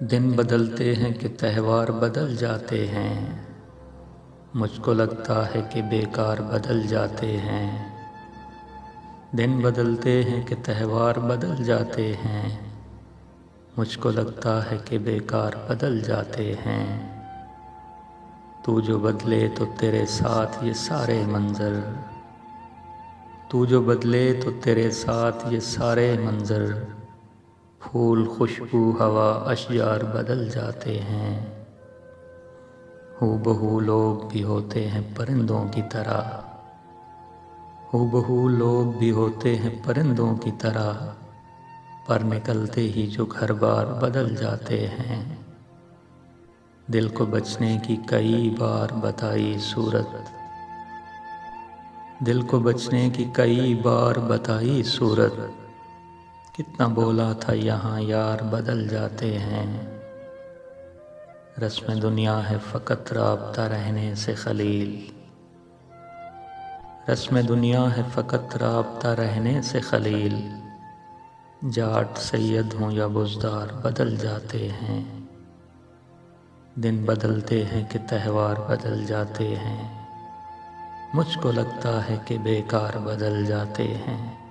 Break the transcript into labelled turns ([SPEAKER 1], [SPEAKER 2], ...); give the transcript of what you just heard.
[SPEAKER 1] दिन बदलते हैं कि त्यौहार बदल जाते हैं। मुझको लगता है कि बेकार बदल जाते हैं। दिन बदलते हैं कि त्यौहार बदल जाते हैं। मुझको लगता है कि बेकार बदल जाते हैं। तू जो बदले तो तेरे साथ ये सारे मंज़र, तू जो बदले तो तेरे साथ ये सारे मंज़र, फूल खुशबू हवा अशजार बदल जाते हैं। हूबहू लोग भी होते हैं परिंदों की तरह, हूबहू लोग भी होते हैं परिंदों की तरह, पर निकलते ही जो घर बार बदल जाते हैं। दिल को बचने की कई बार बताई सूरत, दिल को बचने की कई बार बताई सूरत, कितना बोला था यहाँ यार बदल जाते हैं। रस्म दुनिया है फ़कत राब्ता रहने से खलील, रस्म दुनिया है फ़कत राब्ता रहने से खलील, जाट सैयद हों या बुज़दार बदल जाते हैं। दिन बदलते हैं कि त्यौहार बदल जाते हैं। मुझको लगता है कि बेकार बदल जाते हैं।